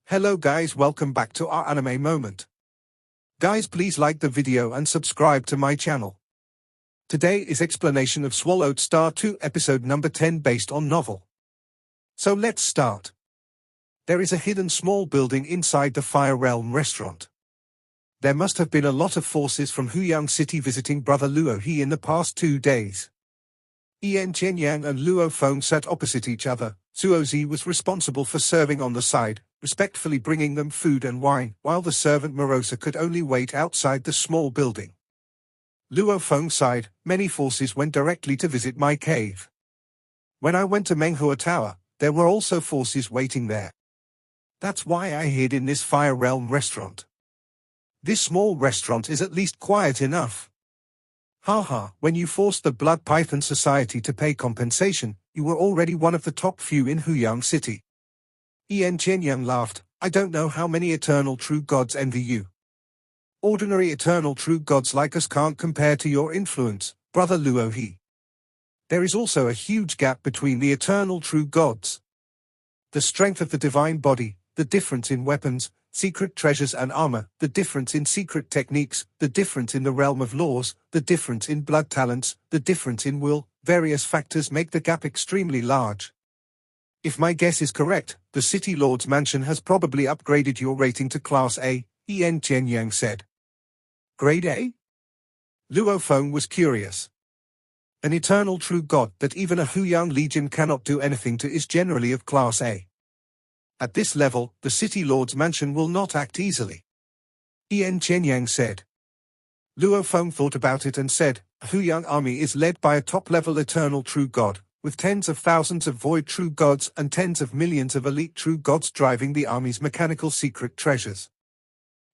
Hello guys, welcome back to our anime moment. Guys, please like the video and subscribe to my channel. Today is explanation of Swallowed Star 2 episode number 10 based on novel. So let's start. There is a hidden small building inside the Fire Realm restaurant. There must have been a lot of forces from Huang City visiting brother Luo He in the past 2 days. Yan Chenyang and Luo Feng sat opposite each other. Suo Zi was responsible for serving on the side, respectfully bringing them food and wine, while the servant Morosa could only wait outside the small building. Luo Feng sighed, many forces went directly to visit my cave. When I went to Menghua Tower, there were also forces waiting there. That's why I hid in this Fire Realm restaurant. This small restaurant is at least quiet enough. Haha, when you forced the Blood Python Society to pay compensation, you were already one of the top few in Huang City. Yan Chenyang laughed, I don't know how many eternal true gods envy you. Ordinary eternal true gods like us can't compare to your influence, brother Luo He. There is also a huge gap between the eternal true gods. The strength of the divine body, the difference in weapons, secret treasures and armor, the difference in secret techniques, the difference in the realm of laws, the difference in blood talents, the difference in will, various factors make the gap extremely large. If my guess is correct, the City Lord's mansion has probably upgraded your rating to Class A, Yan Chenyang said. Grade A? Luo Feng was curious. An eternal true god that even a Huang Legion cannot do anything to is generally of Class A. At this level, the City Lord's mansion will not act easily. Yan Chenyang said. Luo Feng thought about it and said, a Huang army is led by a top-level eternal true god, with tens of thousands of void true gods and tens of millions of elite true gods driving the army's mechanical secret treasures.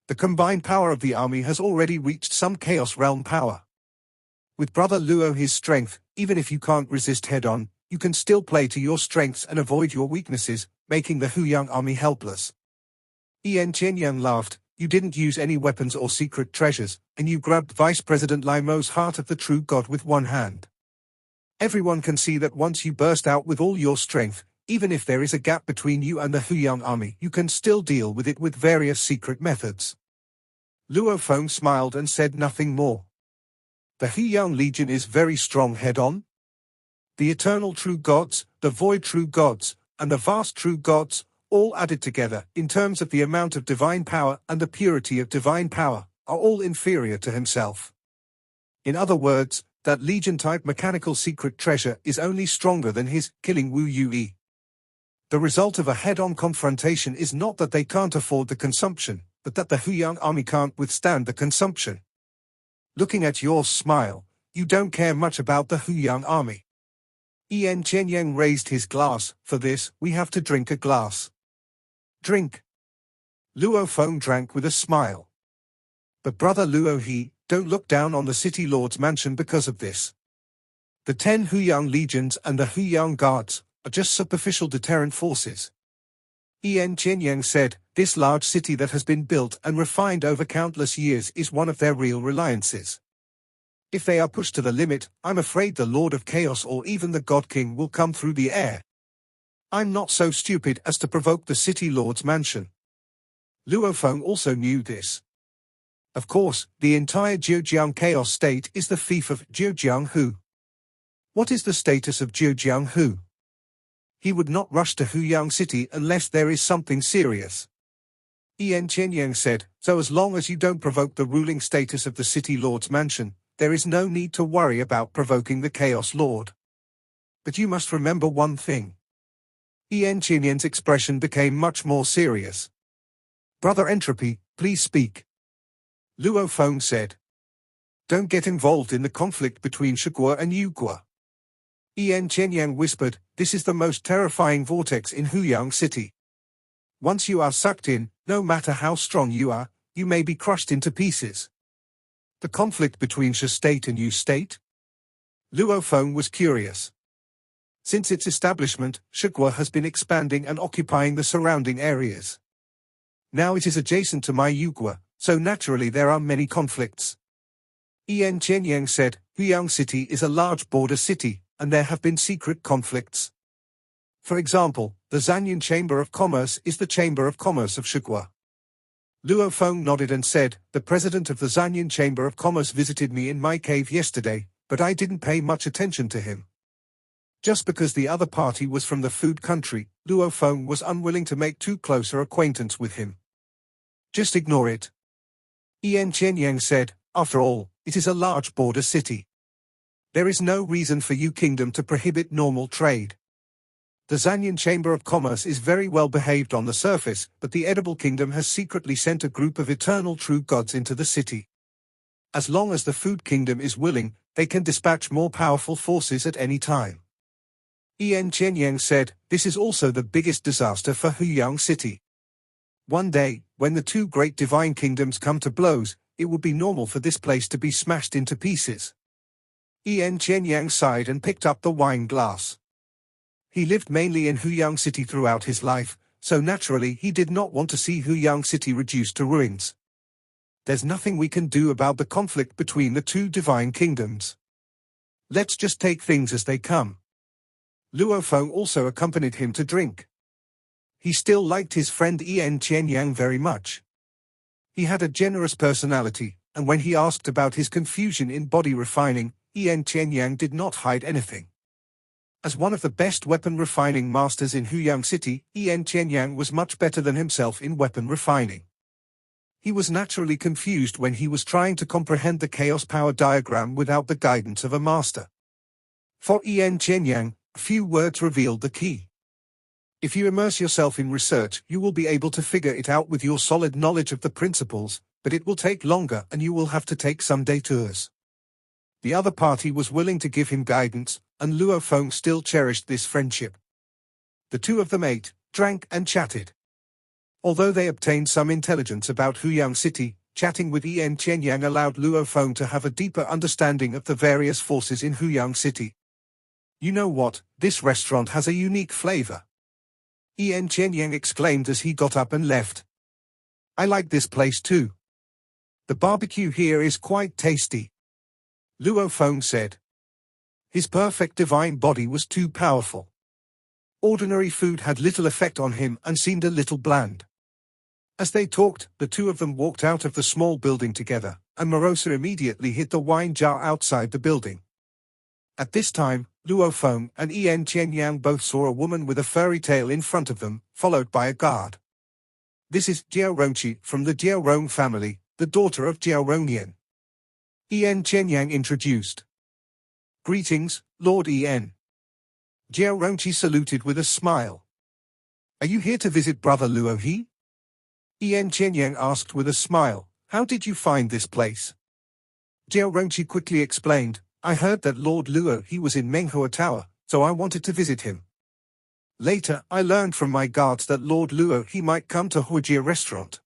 The combined power of the army has already reached some Chaos Realm power. With brother Luo He's strength, even if you can't resist head-on, you can still play to your strengths and avoid your weaknesses, making the Huang army helpless. Yan Chenyang laughed, you didn't use any weapons or secret treasures, and you grabbed Vice President Limo's heart of the true god with one hand. Everyone can see that once you burst out with all your strength, even if there is a gap between you and the Huang army, you can still deal with it with various secret methods. Luo Feng smiled and said nothing more. The Huang Legion is very strong head-on. The eternal true gods, the void true gods, and the vast true gods, all added together, in terms of the amount of divine power and the purity of divine power, are all inferior to himself. In other words, that Legion-type mechanical secret treasure is only stronger than his, killing Wu Yue. The result of a head-on confrontation is not that they can't afford the consumption, but that the Huang army can't withstand the consumption. Looking at your smile, you don't care much about the Huang army. Yan Chenyang raised his glass, for this, we have to drink a glass. Drink. Luo Feng drank with a smile. But brother Luo He, don't look down on the City Lord's mansion because of this. The 10 Huang Legions and the Huang Guards are just superficial deterrent forces. Yan Chenyang said, this large city that has been built and refined over countless years is one of their real reliances. If they are pushed to the limit, I'm afraid the Lord of Chaos or even the God King will come through the air. I'm not so stupid as to provoke the City Lord's mansion. Luo Feng also knew this. Of course, the entire Zhejiang Chaos State is the fief of Zhejiang Hu. What is the status of Zhejiang Hu? He would not rush to Huang City unless there is something serious. Yan Chenyang said, so as long as you don't provoke the ruling status of the City Lord's mansion, there is no need to worry about provoking the Chaos Lord. But you must remember one thing. Yan Chenyang's expression became much more serious. Brother Entropy, please speak. Luo Feng said. Don't get involved in the conflict between Shigua and Yugua. Yan Chenyang whispered, this is the most terrifying vortex in Huang City. Once you are sucked in, no matter how strong you are, you may be crushed into pieces. The conflict between Sha State and Yu State? Luo Feng was curious. Since its establishment, Shigua has been expanding and occupying the surrounding areas. Now it is adjacent to my Yugua, so naturally there are many conflicts. Yan Chenyang said, Huang City is a large border city, and there have been secret conflicts. For example, the Zanyan Chamber of Commerce is the Chamber of Commerce of Shukwa. Luo Feng nodded and said, the president of the Zanyan Chamber of Commerce visited me in my cave yesterday, but I didn't pay much attention to him. Just because the other party was from the food country, Luo Feng was unwilling to make too closer acquaintance with him. Just ignore it. Yan Chenyang said, after all, it is a large border city. There is no reason for you kingdom to prohibit normal trade. The Zanyan Chamber of Commerce is very well behaved on the surface, but the edible kingdom has secretly sent a group of eternal true gods into the city. As long as the food kingdom is willing, they can dispatch more powerful forces at any time. Yan Chenyang said, this is also the biggest disaster for Huang City. One day, when the two great divine kingdoms come to blows, it would be normal for this place to be smashed into pieces. Yan Chenyang sighed and picked up the wine glass. He lived mainly in Huang City throughout his life, so naturally he did not want to see Huang City reduced to ruins. There's nothing we can do about the conflict between the two divine kingdoms. Let's just take things as they come. Luo Feng also accompanied him to drink. He still liked his friend Yan Chenyang very much. He had a generous personality, and when he asked about his confusion in body refining, Yan Chenyang did not hide anything. As one of the best weapon refining masters in Huang City, Yan Chenyang was much better than himself in weapon refining. He was naturally confused when he was trying to comprehend the chaos power diagram without the guidance of a master. For Yan Chenyang, a few words revealed the key. If you immerse yourself in research, you will be able to figure it out with your solid knowledge of the principles, but it will take longer and you will have to take some detours. The other party was willing to give him guidance, and Luo Feng still cherished this friendship. The two of them ate, drank and chatted. Although they obtained some intelligence about Huang City, chatting with Yan Chenyang allowed Luo Feng to have a deeper understanding of the various forces in Huang City. You know what, this restaurant has a unique flavor. Yan Chenyang exclaimed as he got up and left. I like this place too. The barbecue here is quite tasty. Luo Feng said. His perfect divine body was too powerful. Ordinary food had little effect on him and seemed a little bland. As they talked, the two of them walked out of the small building together, and Morosa immediately hid the wine jar outside the building. At this time, Luo Feng and Yan Chenyang both saw a woman with a furry tail in front of them, followed by a guard. This is Jiao Rongqi from the Jiao Rong family, the daughter of Jiao Rongyan. Yan Chenyang introduced. Greetings, Lord Yan. Jiao Rongqi saluted with a smile. Are you here to visit Brother Luo He? Yan Chenyang asked with a smile, how did you find this place? Jiao Rongqi quickly explained, I heard that Lord Luo He was in Menghua Tower, so I wanted to visit him. Later, I learned from my guards that Lord Luo He might come to Huijia restaurant.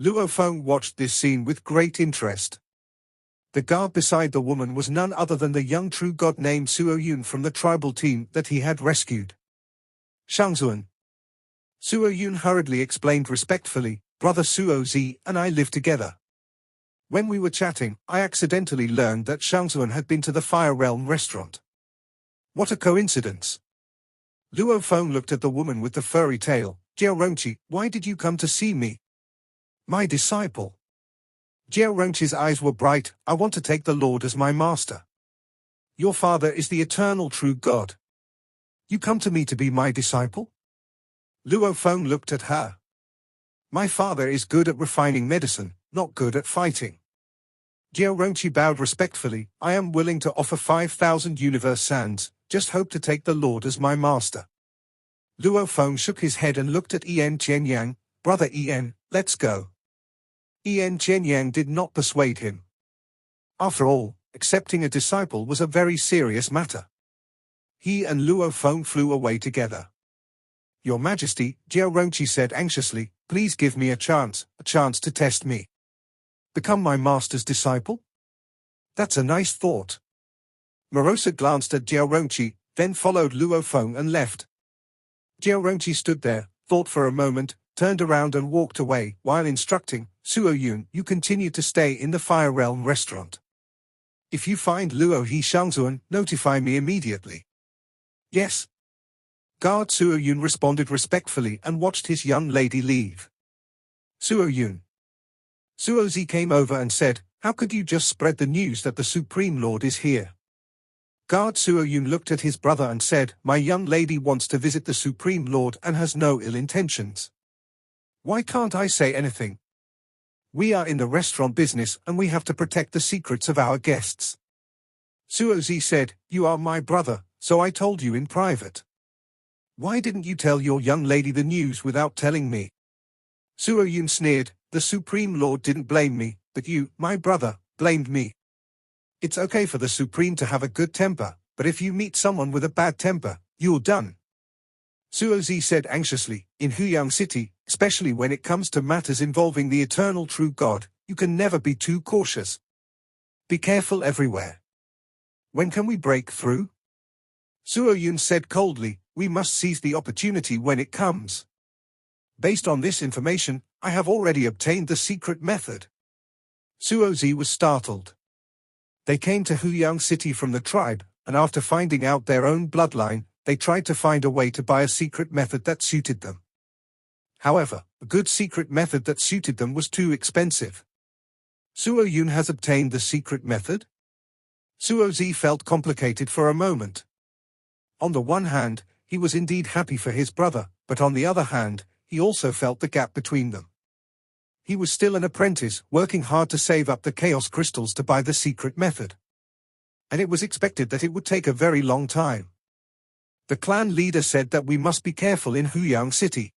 Luo Feng watched this scene with great interest. The guard beside the woman was none other than the young true god named Suo Yun from the tribal team that he had rescued. Shangzuan. Suo Yun hurriedly explained respectfully, Brother Suo Zi and I live together. When we were chatting, I accidentally learned that Shangzuan had been to the Fire Realm restaurant. What a coincidence. Luo Feng looked at the woman with the furry tail. Jiao Rongqi, why did you come to see me? My disciple. Jiao Rongqi's eyes were bright. I want to take the Lord as my master. Your father is the eternal true God. You come to me to be my disciple? Luo Feng looked at her. My father is good at refining medicine, not good at fighting. Jiao Rongqi bowed respectfully. I am willing to offer 5,000 universe sands, just hope to take the Lord as my master. Luo Feng shook his head and looked at Yan Chenyang. Brother Yan, let's go. Yan Chenyang did not persuade him. After all, accepting a disciple was a very serious matter. He and Luo Feng flew away together. Your Majesty, Jiao Rongqi said anxiously, please give me a chance to test me. Become my master's disciple? That's a nice thought. Morosa glanced at Jiao Rongqi, then followed Luo Feng and left. Jiao Rongqi stood there, thought for a moment, turned around and walked away, while instructing, Suo Yun, you continue to stay in the Fire Realm restaurant. If you find Luo He Shangzuan, notify me immediately. Yes. Guard Suo Yun responded respectfully and watched his young lady leave. Suo Yun. Suo Zi came over and said, "How could you just spread the news that the Supreme Lord is here?" Guard Suo Yun looked at his brother and said, "My young lady wants to visit the Supreme Lord and has no ill intentions. Why can't I say anything? We are in the restaurant business and we have to protect the secrets of our guests." Suo Zi said, "You are my brother, so I told you in private. Why didn't you tell your young lady the news without telling me?" Suo Yun sneered, "The Supreme Lord didn't blame me, but you, my brother, blamed me. It's okay for the Supreme to have a good temper, but if you meet someone with a bad temper, you're done." Suo Zi said anxiously, "In Huang City, especially when it comes to matters involving the eternal true God, you can never be too cautious. Be careful everywhere. When can we break through?" Suo Yun said coldly, "We must seize the opportunity when it comes. Based on this information, I have already obtained the secret method." Suo Zi was startled. They came to Huang City from the tribe, and after finding out their own bloodline, they tried to find a way to buy a secret method that suited them. However, a good secret method that suited them was too expensive. Suo Yun has obtained the secret method? Suo Zi felt complicated for a moment. On the one hand, he was indeed happy for his brother, but on the other hand, he also felt the gap between them. He was still an apprentice, working hard to save up the chaos crystals to buy the secret method. And it was expected that it would take a very long time. The clan leader said that we must be careful in Huang City.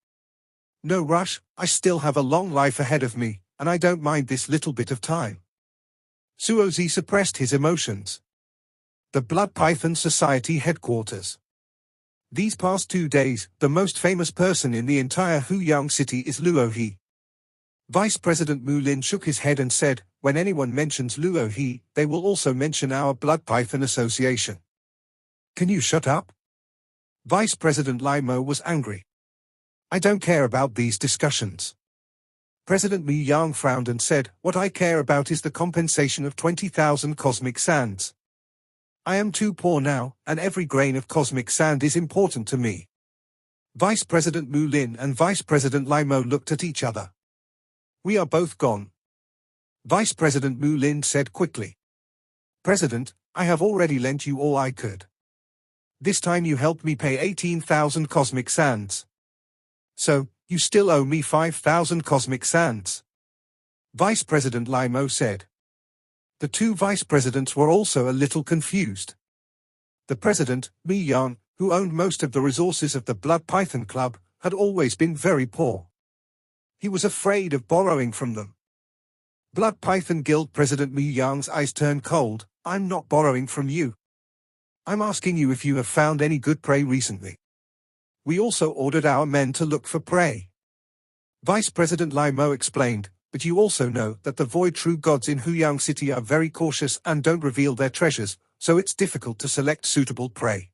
"No rush, I still have a long life ahead of me, and I don't mind this little bit of time." Suo Zi suppressed his emotions. The Blood Python Society headquarters. These past 2 days, the most famous person in the entire Huang City is Luo He. Vice President Mu Lin shook his head and said, "When anyone mentions Luo He, they will also mention our Blood Python Association." "Can you shut up?" Vice President Lai Mo was angry. "I don't care about these discussions." President Mu Yang frowned and said, "What I care about is the compensation of 20,000 cosmic sands. I am too poor now, and every grain of cosmic sand is important to me." Vice President Mu Lin and Vice President Lai Mo looked at each other. "We are both gone." Vice President Mu Lin said quickly. "President, I have already lent you all I could. This time you helped me pay 18,000 cosmic sands. So, you still owe me 5,000 cosmic sands." Vice President Lai Mo said. The two vice presidents were also a little confused. The president, Mi Yang, who owned most of the resources of the Blood Python Club, had always been very poor. He was afraid of borrowing from them. Blood Python Guild President Mi Yang's eyes turned cold. "I'm not borrowing from you. I'm asking you if you have found any good prey recently. We also ordered our men to look for prey." Vice President Lai Mo explained, "But you also know that the Void True Gods in Huang City are very cautious and don't reveal their treasures, so it's difficult to select suitable prey.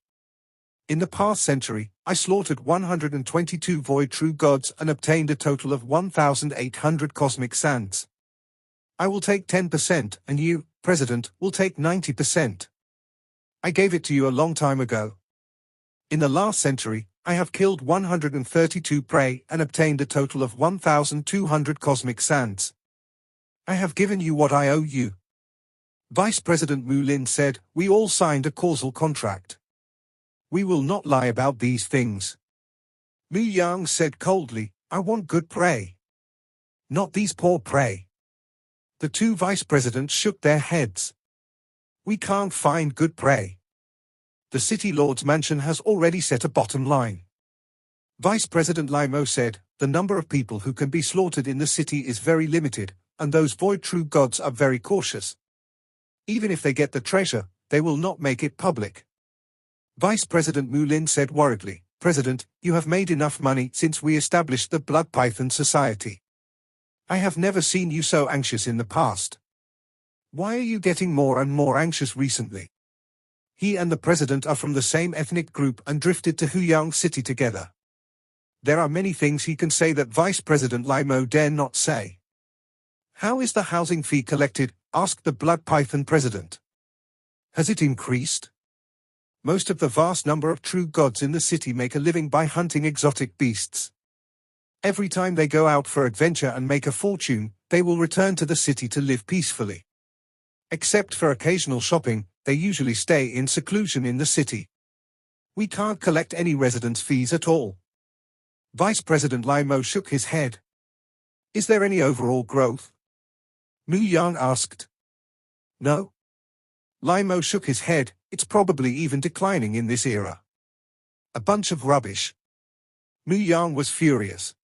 In the past century, I slaughtered 122 Void True Gods and obtained a total of 1,800 cosmic sands. I will take 10% and you, President, will take 90%. I gave it to you a long time ago. In the last century, I have killed 132 prey and obtained a total of 1,200 cosmic sands. I have given you what I owe you." Vice President Mu Lin said, "We all signed a causal contract. We will not lie about these things." Mu Yang said coldly, "I want good prey. Not these poor prey." The two vice presidents shook their heads. "We can't find good prey. The City Lord's mansion has already set a bottom line." Vice President Lai Mo said, "The number of people who can be slaughtered in the city is very limited, and those Void True Gods are very cautious. Even if they get the treasure, they will not make it public." Vice President Mu Lin said worriedly, "President, you have made enough money since we established the Blood Python Society. I have never seen you so anxious in the past. Why are you getting more and more anxious recently?" He and the president are from the same ethnic group and drifted to Huang City together. There are many things he can say that Vice President Lai Mo dare not say. "How is the housing fee collected?" asked the Blood Python president. "Has it increased?" Most of the vast number of true gods in the city make a living by hunting exotic beasts. Every time they go out for adventure and make a fortune, they will return to the city to live peacefully. Except for occasional shopping, they usually stay in seclusion in the city. We can't collect any residence fees at all. Vice President Limo shook his head. Is there any overall growth? Mu Yang asked. No. Limo shook his head. It's probably even declining in this era. A bunch of rubbish. Mu Yang was furious.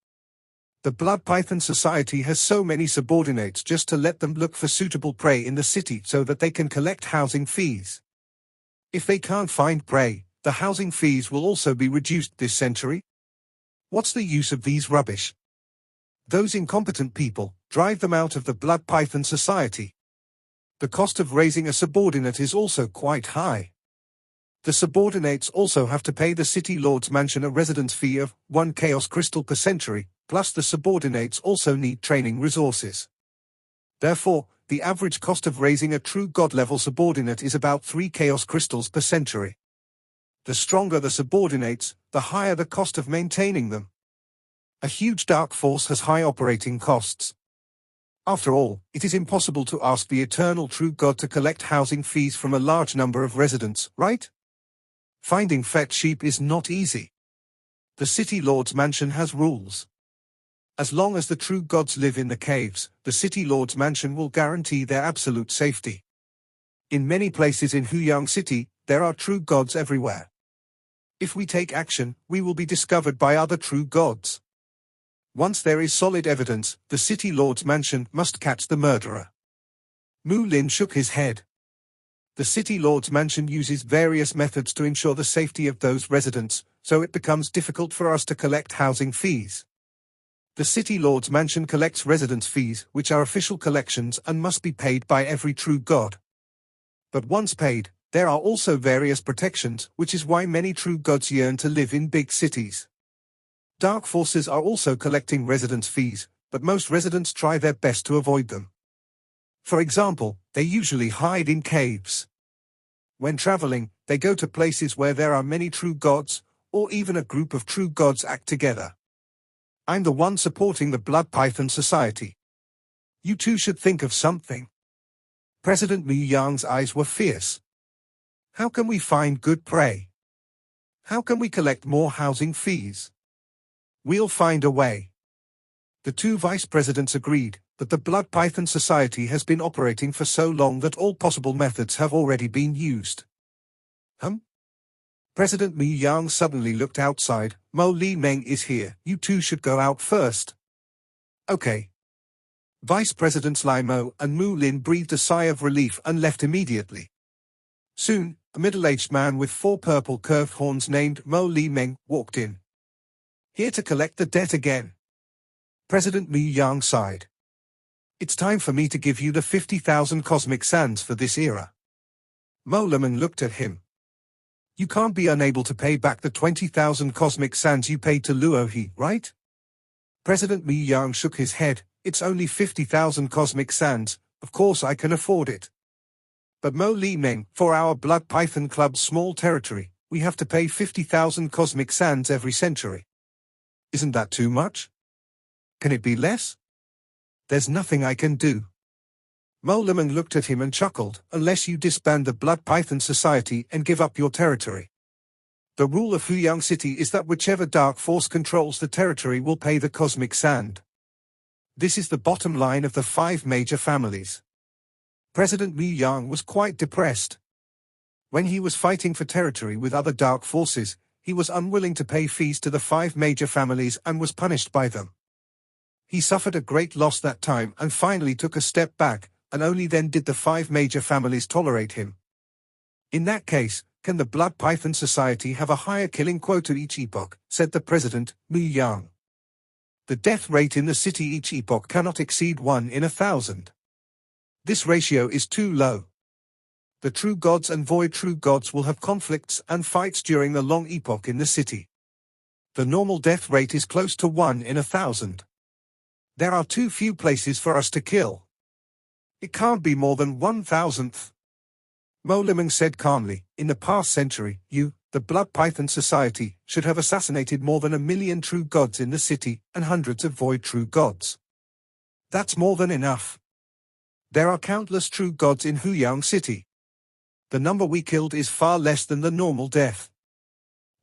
The Blood Python Society has so many subordinates just to let them look for suitable prey in the city so that they can collect housing fees. If they can't find prey, the housing fees will also be reduced this century. What's the use of these rubbish? Those incompetent people, drive them out of the Blood Python Society. The cost of raising a subordinate is also quite high. The subordinates also have to pay the City Lord's Mansion a residence fee of 1 Chaos Crystal per century, plus the subordinates also need training resources. Therefore, the average cost of raising a true god-level subordinate is about 3 Chaos Crystals per century. The stronger the subordinates, the higher the cost of maintaining them. A huge dark force has high operating costs. After all, it is impossible to ask the eternal true god to collect housing fees from a large number of residents, right? Finding fat sheep is not easy. The City Lord's Mansion has rules. As long as the true gods live in the caves, the City Lord's Mansion will guarantee their absolute safety. In many places in Huang City, there are true gods everywhere. If we take action, we will be discovered by other true gods. Once there is solid evidence, the City Lord's Mansion must catch the murderer. Mu Lin shook his head. The City Lord's Mansion uses various methods to ensure the safety of those residents, so it becomes difficult for us to collect housing fees. The City Lord's Mansion collects residence fees, which are official collections and must be paid by every true god. But once paid, there are also various protections, which is why many true gods yearn to live in big cities. Dark forces are also collecting residence fees, but most residents try their best to avoid them. For example, they usually hide in caves. When traveling, they go to places where there are many true gods, or even a group of true gods act together. I'm the one supporting the Blood Python Society. You two should think of something. President Mu Yang's eyes were fierce. How can we find good prey? How can we collect more housing fees? We'll find a way. The two vice presidents agreed, but the Blood Python Society has been operating for so long that all possible methods have already been used. President Mu Yang suddenly looked outside. Mo Li Meng is here. You two should go out first. Okay. Vice Presidents Lai Mo and Mu Lin breathed a sigh of relief and left immediately. Soon, a middle-aged man with 4 purple curved horns named Mo Li Meng walked in. Here to collect the debt again. President Mu Yang sighed. It's time for me to give you the 50,000 cosmic sands for this era. Mo Lemon looked at him. You can't be unable to pay back the 20,000 cosmic sands you paid to Luo He, right? President Mu Yang shook his head. It's only 50,000 cosmic sands, of course I can afford it. But Mo Li Meng, for our Blood Python Club's small territory, we have to pay 50,000 cosmic sands every century. Isn't that too much? Can it be less? There's nothing I can do. Mo Lemon looked at him and chuckled. Unless you disband the Blood Python Society and give up your territory. The rule of Huang City is that whichever dark force controls the territory will pay the cosmic sand. This is the bottom line of the 5 major families. President Mu Yang was quite depressed. When he was fighting for territory with other dark forces, he was unwilling to pay fees to the 5 major families and was punished by them. He suffered a great loss that time and finally took a step back, and only then did the 5 major families tolerate him. In that case, can the Blood Python Society have a higher killing quota each epoch, said the President, Mu Yang. The death rate in the city each epoch cannot exceed 1 in 1,000. This ratio is too low. The true gods and void true gods will have conflicts and fights during the long epoch in the city. The normal death rate is close to 1 in 1,000. There are too few places for us to kill. It can't be more than 1,000th. Mo Liming said calmly, in the past century, you, the Blood Python Society, should have assassinated more than 1 million true gods in the city, and hundreds of void true gods. That's more than enough. There are countless true gods in Huang City. The number we killed is far less than the normal death.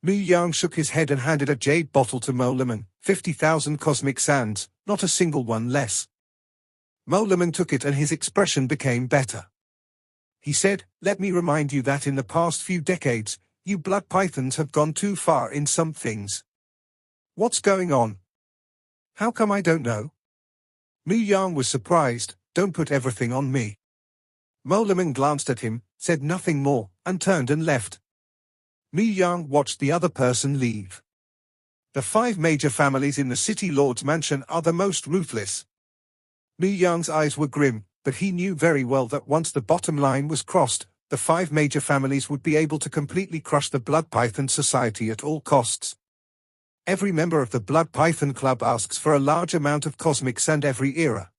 Mu Yang shook his head and handed a jade bottle to Mo Liming, 50,000 cosmic sands, not a single one less. Mo Liming took it and his expression became better. He said, let me remind you that in the past few decades, you blood pythons have gone too far in some things. What's going on? How come I don't know? Mu Yang was surprised. Don't put everything on me. Mo Liming glanced at him, said nothing more, and turned and left. Mu Yang watched the other person leave. The 5 major families in the City Lord's mansion are the most ruthless. Mu Yang's eyes were grim, but he knew very well that once the bottom line was crossed, the 5 major families would be able to completely crush the Blood Python Society at all costs. Every member of the Blood Python Club asks for a large amount of cosmic sand every era.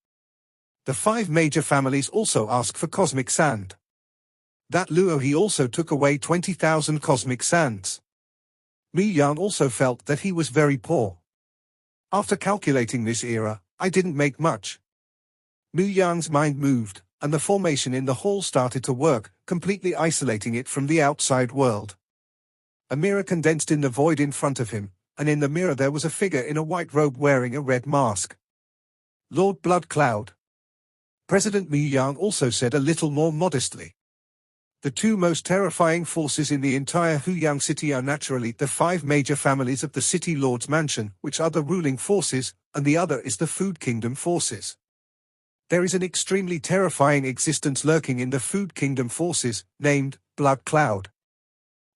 The 5 major families also ask for cosmic sand. That Luo he also took away 20,000 cosmic sands. Mu Yang also felt that he was very poor. After calculating this era, I didn't make much. Mu Yang's mind moved, and the formation in the hall started to work, completely isolating it from the outside world. A mirror condensed in the void in front of him, and in the mirror there was a figure in a white robe wearing a red mask. Lord Blood Cloud. President Mu Yang also said a little more modestly. The 2 most terrifying forces in the entire Huang City are naturally the 5 major families of the City Lord's mansion, which are the ruling forces, and the other is the Food Kingdom forces. There is an extremely terrifying existence lurking in the Food Kingdom forces, named Blood Cloud.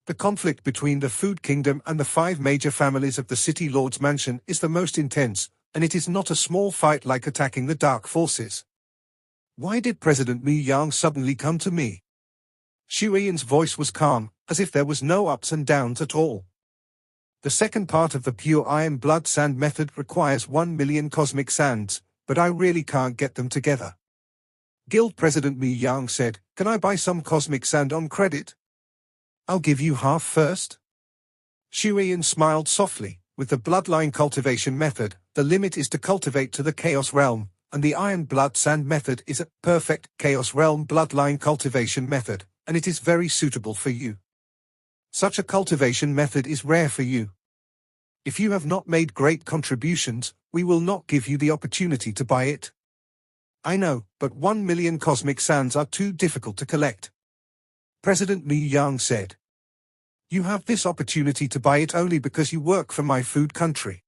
The conflict between the Food Kingdom and the 5 major families of the City Lord's mansion is the most intense, and it is not a small fight like attacking the Dark Forces. Why did President Mu Yang suddenly come to me? Xu Yan's voice was calm, as if there was no ups and downs at all. The second part of the pure iron blood sand method requires 1 million cosmic sands, but I really can't get them together. Guild President Mu Yang said, can I buy some cosmic sand on credit? I'll give you half first. Xu Yan smiled softly. With the bloodline cultivation method, the limit is to cultivate to the Chaos Realm, and the Iron Blood Sand method is a perfect Chaos Realm bloodline cultivation method, and it is very suitable for you. Such a cultivation method is rare for you. If you have not made great contributions, we will not give you the opportunity to buy it. I know, but 1 million cosmic sands are too difficult to collect. President Mu Yang said. You have this opportunity to buy it only because you work for my food country.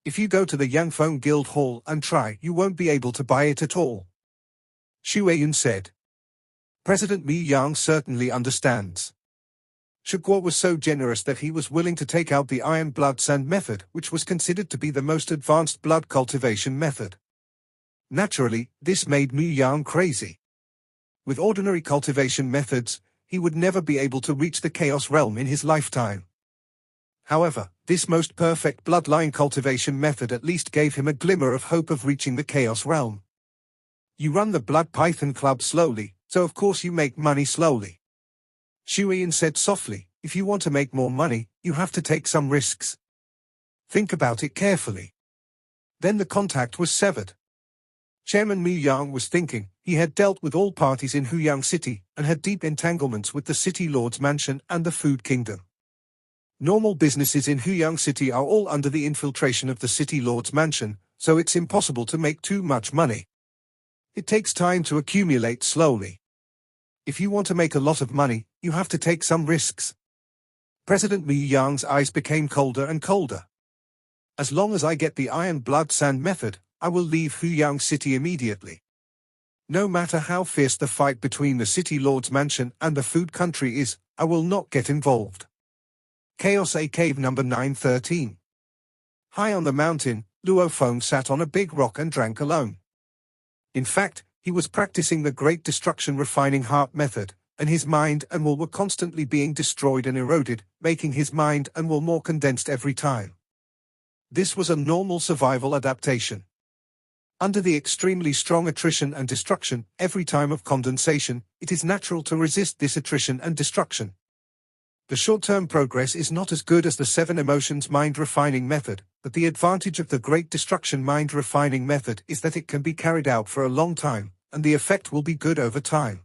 If you go to the Yangfeng Guild Hall and try, you won't be able to buy it at all. Xu Yan said. President Mu Yang certainly understands. Shiguo was so generous that he was willing to take out the Iron Blood Sand method, which was considered to be the most advanced blood cultivation method. Naturally, this made Mu Yang crazy. With ordinary cultivation methods, he would never be able to reach the Chaos Realm in his lifetime. However, this most perfect bloodline cultivation method at least gave him a glimmer of hope of reaching the Chaos Realm. You run the Blood Python Club slowly, so of course you make money slowly. Xu Yan said softly, if you want to make more money, you have to take some risks. Think about it carefully. Then the contact was severed. Chairman Mu Yang was thinking. He had dealt with all parties in Huang City, and had deep entanglements with the City Lord's mansion and the Food Kingdom. Normal businesses in Huang City are all under the infiltration of the City Lord's mansion, so it's impossible to make too much money. It takes time to accumulate slowly. If you want to make a lot of money, you have to take some risks. President Mu Yang's eyes became colder and colder. As long as I get the Iron Blood Sand method, I will leave Huang City immediately. No matter how fierce the fight between the City Lord's mansion and the food country is, I will not get involved. Chaos A Cave number 913. High on the mountain, Luo Feng sat on a big rock and drank alone. In fact, he was practicing the Great Destruction Refining Heart method, and his mind and will were constantly being destroyed and eroded, making his mind and will more condensed every time. This was a normal survival adaptation. Under the extremely strong attrition and destruction, every time of condensation, it is natural to resist this attrition and destruction. The short-term progress is not as good as the 7 emotions mind refining method, but the advantage of the great destruction mind refining method is that it can be carried out for a long time, and the effect will be good over time.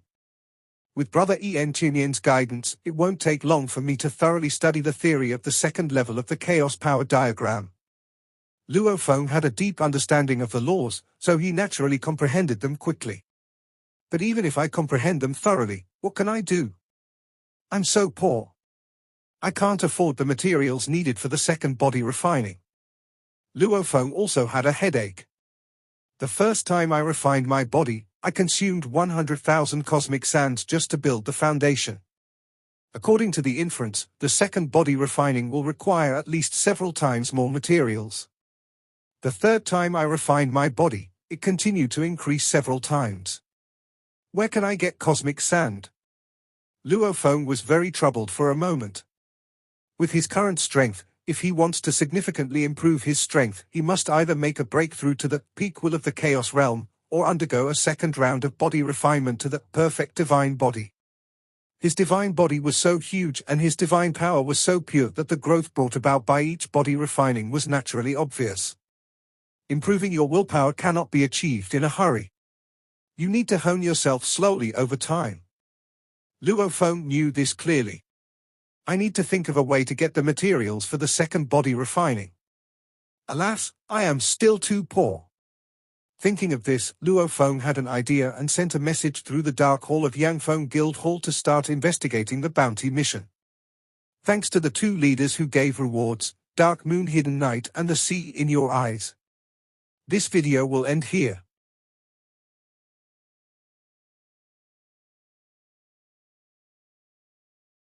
With Brother En Chinyan's guidance, it won't take long for me to thoroughly study the theory of the second level of the chaos power diagram. Luo Feng had a deep understanding of the laws, so he naturally comprehended them quickly. But even if I comprehend them thoroughly, what can I do? I'm so poor. I can't afford the materials needed for the second body refining. Luo Feng also had a headache. The first time I refined my body, I consumed 100,000 cosmic sands just to build the foundation. According to the inference, the second body refining will require at least several times more materials. The third time I refined my body, it continued to increase several times. Where can I get cosmic sand? Luo Feng was very troubled for a moment. With his current strength, if he wants to significantly improve his strength, he must either make a breakthrough to the peak will of the chaos realm, or undergo a second round of body refinement to the perfect divine body. His divine body was so huge and his divine power was so pure that the growth brought about by each body refining was naturally obvious. Improving your willpower cannot be achieved in a hurry. You need to hone yourself slowly over time. Luo Feng knew this clearly. I need to think of a way to get the materials for the second body refining. Alas, I am still too poor. Thinking of this, Luo Feng had an idea and sent a message through the Dark Hall of Yangfeng Guild Hall to start investigating the bounty mission. Thanks to the 2 leaders who gave rewards, Dark Moon Hidden Night and the Sea in Your Eyes. This video will end here.